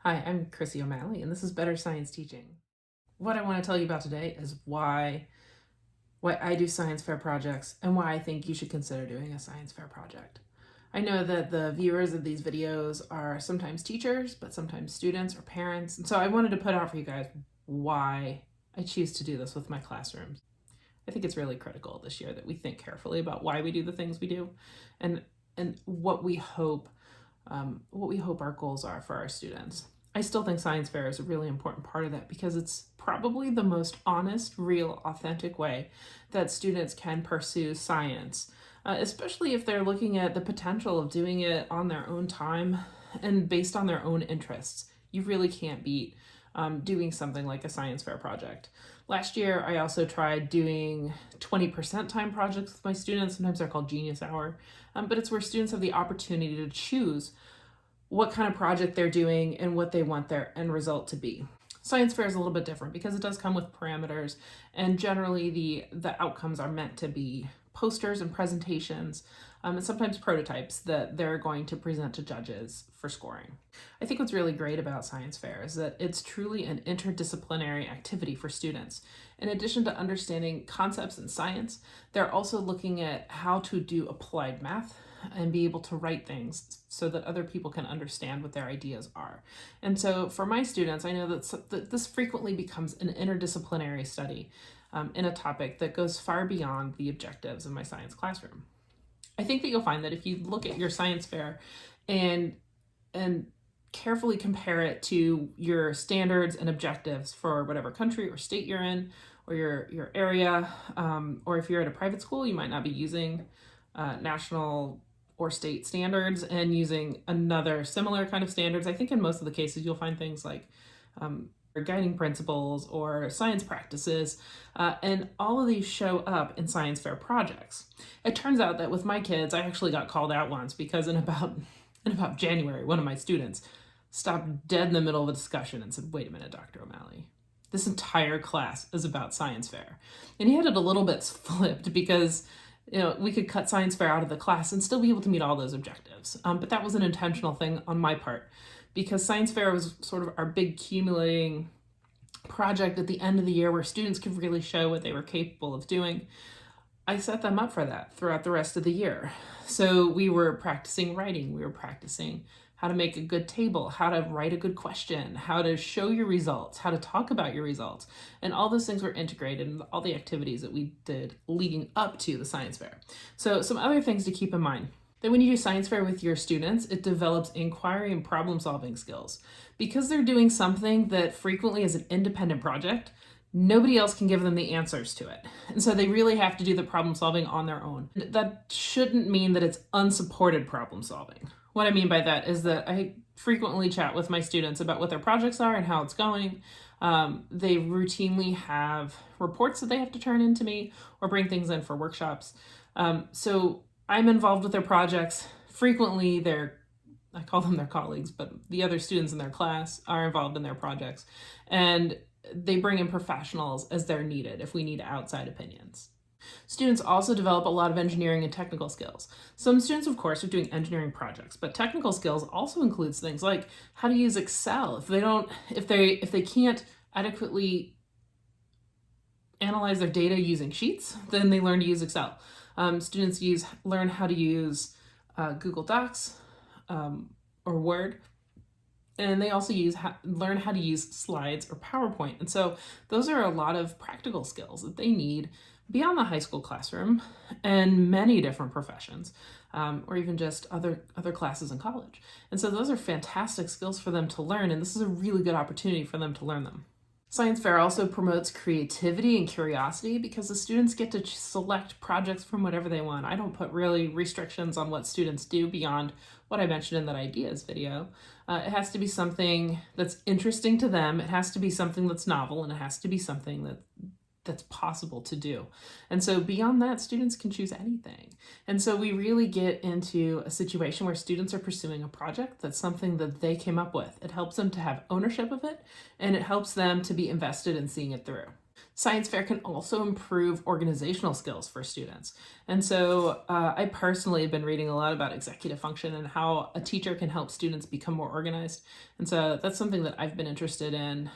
Hi, I'm Chrissy O'Malley, and this is Better Science Teaching. What I want to tell you about today is why I do science fair projects and why I think you should consider doing a science fair project. I know that the viewers of these videos are sometimes teachers, but sometimes students or parents, and so I wanted to put out for you guys why I choose to do this with my classrooms. I think it's really critical this year that we think carefully about why we do the things we do, and what we hope our goals are for our students. I still think science fair is a really important part of that because it's probably the most honest, real, authentic way that students can pursue science, especially if they're looking at the potential of doing it on their own time and based on their own interests. You really can't beat doing something like a science fair project. Last year, I also tried doing 20% time projects with my students. Sometimes they're called Genius Hour, but it's where students have the opportunity to choose what kind of project they're doing and what they want their end result to be. Science fair is a little bit different because it does come with parameters, and generally the outcomes are meant to be posters and presentations, and sometimes prototypes that they're going to present to judges for scoring. I think what's really great about science fair is that it's truly an interdisciplinary activity for students. In addition to understanding concepts in science, they're also looking at how to do applied math and be able to write things so that other people can understand what their ideas are. And so for my students, I know that this frequently becomes an interdisciplinary study in a topic that goes far beyond the objectives of my science classroom. I think that you'll find that if you look at your science fair and carefully compare it to your standards and objectives for whatever country or state you're in, or your area, or if you're at a private school, you might not be using national or state standards and using another similar kind of standards. I think in most of the cases you'll find things like guiding principles or science practices, and all of these show up in science fair projects. It turns out that with my kids, I actually got called out once because in about January, one of my students stopped dead in the middle of a discussion and said, "Wait a minute, Dr. O'Malley, this entire class is about science fair." And he had it a little bit flipped because we could cut science fair out of the class and still be able to meet all those objectives. But that was an intentional thing on my part because science fair was sort of our big accumulating project at the end of the year where students could really show what they were capable of doing. I set them up for that throughout the rest of the year. So we were practicing writing, we were practicing how to make a good table, how to write a good question, how to show your results, how to talk about your results. And all those things were integrated in all the activities that we did leading up to the science fair. So some other things to keep in mind. That when you do science fair with your students, it develops inquiry and problem solving skills. Because they're doing something that frequently is an independent project, nobody else can give them the answers to it. And so they really have to do the problem solving on their own. That shouldn't mean that it's unsupported problem solving. What I mean by that is that I frequently chat with my students about what their projects are and how it's going. They routinely have reports that they have to turn in to me or bring things in for workshops. So I'm involved with their projects. Frequently, I call them their colleagues, but the other students in their class are involved in their projects. And they bring in professionals as they're needed if we need outside opinions. Students also develop a lot of engineering and technical skills. Some students, of course, are doing engineering projects, but technical skills also includes things like how to use Excel. If they can't adequately analyze their data using sheets, then they learn to use Excel. Students learn how to use Google Docs or Word. And they also learn how to use slides or PowerPoint. And so those are a lot of practical skills that they need beyond the high school classroom and many different professions, or even just other classes in college. And so those are fantastic skills for them to learn, and this is a really good opportunity for them to learn them. Science fair also promotes creativity and curiosity because the students get to select projects from whatever they want. I don't put really restrictions on what students do beyond what I mentioned in that ideas video. It has to be something that's interesting to them, it has to be something that's novel, and it has to be something that's possible to do. And so beyond that, students can choose anything. And so we really get into a situation where students are pursuing a project that's something that they came up with. It helps them to have ownership of it, and it helps them to be invested in seeing it through. Science fair can also improve organizational skills for students. And so I personally have been reading a lot about executive function and how a teacher can help students become more organized. And so that's something that I've been interested in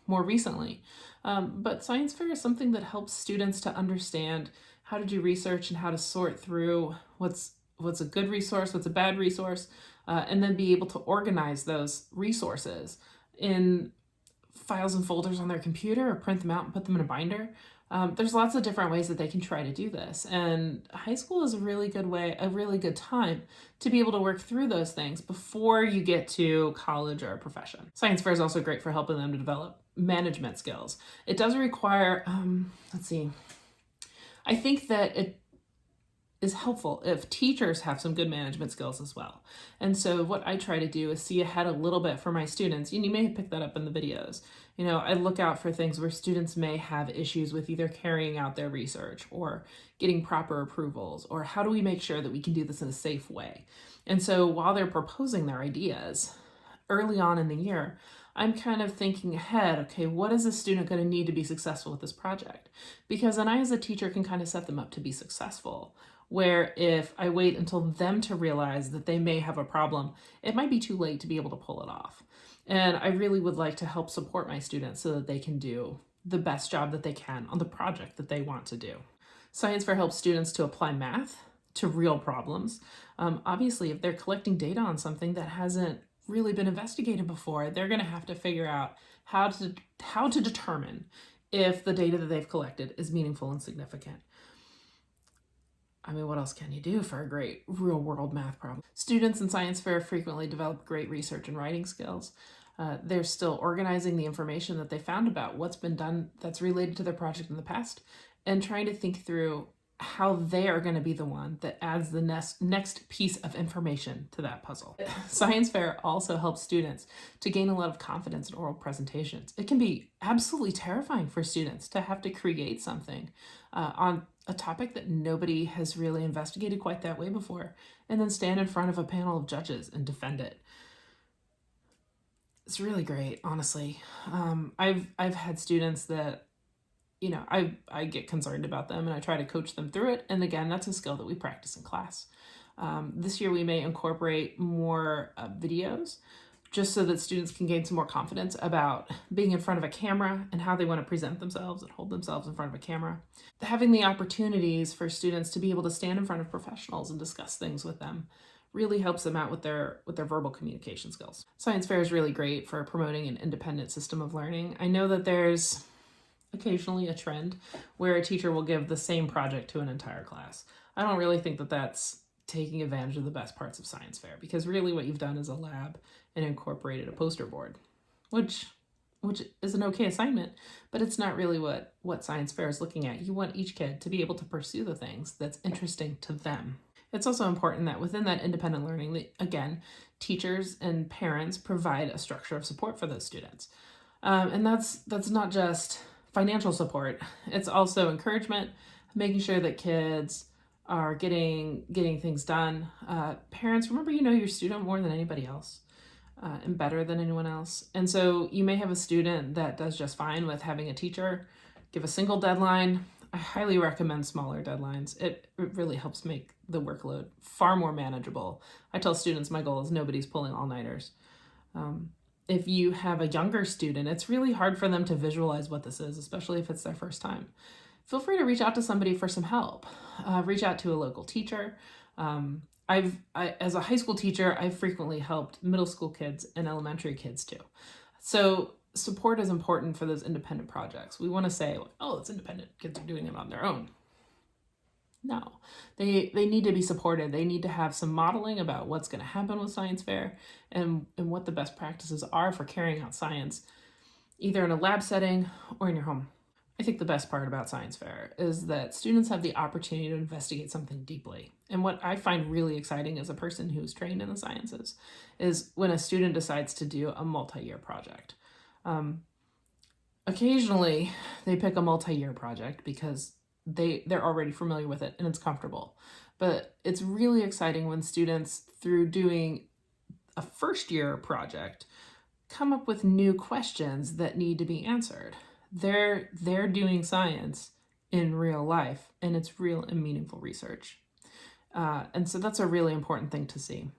more recently. But science fair is something that helps students to understand how to do research and how to sort through what's a good resource, what's a bad resource, and then be able to organize those resources in files and folders on their computer or print them out and put them in a binder. There's lots of different ways that they can try to do this. And high school is a really good way, a really good time to be able to work through those things before you get to college or a profession. Science fair is also great for helping them to develop management skills. It does require, I think that it is helpful if teachers have some good management skills as well. And so what I try to do is see ahead a little bit for my students, and you may have picked that up in the videos. I look out for things where students may have issues with either carrying out their research or getting proper approvals, or how do we make sure that we can do this in a safe way. And so while they're proposing their ideas early on in the year, I'm kind of thinking ahead, okay, what is a student going to need to be successful with this project? Because then I, as a teacher, can kind of set them up to be successful. Where if I wait until them to realize that they may have a problem, it might be too late to be able to pull it off. And I really would like to help support my students so that they can do the best job that they can on the project that they want to do. Science fair helps students to apply math to real problems. Obviously, if they're collecting data on something that hasn't really been investigated before, they're going to have to figure out how to determine if the data that they've collected is meaningful and significant. I mean, what else can you do for a great real-world math problem? Students in science fair frequently develop great research and writing skills. They're still organizing the information that they found about what's been done that's related to their project in the past, and trying to think through how they are going to be the one that adds the next piece of information to that puzzle. Science fair also helps students to gain a lot of confidence in oral presentations. It can be absolutely terrifying for students to have to create something on a topic that nobody has really investigated quite that way before, and then stand in front of a panel of judges and defend it. It's really great, honestly. I've had students that I get concerned about them and I try to coach them through it. And again, that's a skill that we practice in class. This year we may incorporate more videos just so that students can gain some more confidence about being in front of a camera and how they want to present themselves and hold themselves in front of a camera. Having the opportunities for students to be able to stand in front of professionals and discuss things with them really helps them out with their verbal communication skills. Science fair is really great for promoting an independent system of learning. I know that there's occasionally a trend where a teacher will give the same project to an entire class. I don't really think that that's taking advantage of the best parts of science fair, because really what you've done is a lab and incorporated a poster board, which is an okay assignment, but it's not really what science fair is looking at. You want each kid to be able to pursue the things that's interesting to them. It's also important that within that independent learning, that, again, teachers and parents provide a structure of support for those students. And that's not just financial support. It's also encouragement, making sure that kids are getting things done. Parents, remember, you know your student more than anybody else and better than anyone else. And so you may have a student that does just fine with having a teacher give a single deadline. I highly recommend smaller deadlines. It really helps make the workload far more manageable. I tell students my goal is nobody's pulling all-nighters. If you have a younger student, it's really hard for them to visualize what this is, especially if it's their first time. Feel free to reach out to somebody for some help. Reach out to a local teacher. As a high school teacher, I've frequently helped middle school kids and elementary kids too. So support is important for those independent projects. We want to say, oh, it's independent. Kids are doing it on their own. No, they need to be supported. They need to have some modeling about what's going to happen with science fair and what the best practices are for carrying out science, either in a lab setting or in your home. I think the best part about science fair is that students have the opportunity to investigate something deeply. And what I find really exciting as a person who's trained in the sciences is when a student decides to do a multi-year project. Occasionally, they pick a multi-year project because they're already familiar with it and it's comfortable. But it's really exciting when students, through doing a first-year project, come up with new questions that need to be answered. They're doing science in real life, and it's real and meaningful research. And so that's a really important thing to see.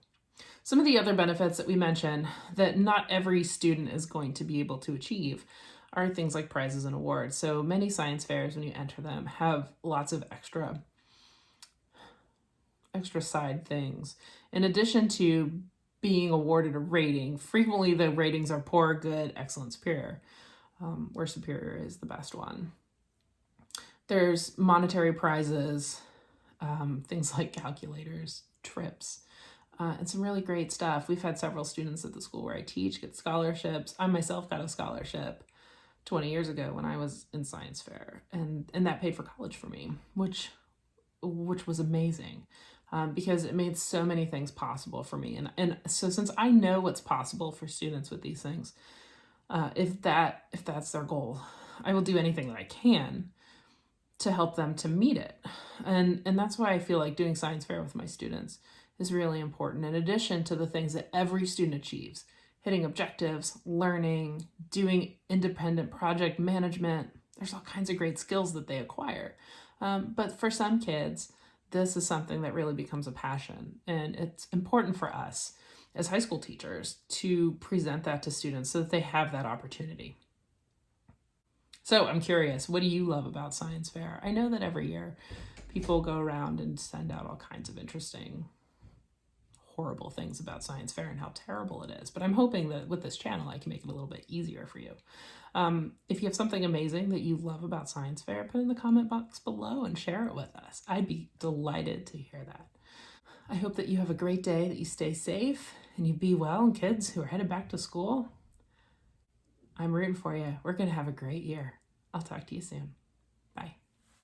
Some of the other benefits that we mentioned that not every student is going to be able to achieve are things like prizes and awards. So many science fairs, when you enter them, have lots of extra side things. In addition to being awarded a rating, frequently the ratings are poor, good, excellent, superior, where superior is the best one. There's monetary prizes, things like calculators, trips, and some really great stuff. We've had several students at the school where I teach get scholarships. I myself got a scholarship 20 years ago when I was in science fair, and that paid for college for me, which was amazing, because it made so many things possible for me. And so since I know what's possible for students with these things, if that's their goal, I will do anything that I can to help them to meet it. And that's why I feel like doing science fair with my students is really important. In addition to the things that every student achieves, hitting objectives, learning, doing independent project management, there's all kinds of great skills that they acquire. But for some kids, this is something that really becomes a passion. And it's important for us as high school teachers to present that to students so that they have that opportunity. So I'm curious, what do you love about science fair? I know that every year people go around and send out all kinds of interesting, horrible things about science fair and how terrible it is. But I'm hoping that with this channel, I can make it a little bit easier for you. If you have something amazing that you love about science fair, put it in the comment box below and share it with us. I'd be delighted to hear that. I hope that you have a great day, that you stay safe, and you be well. And kids who are headed back to school, I'm rooting for you. We're going to have a great year. I'll talk to you soon.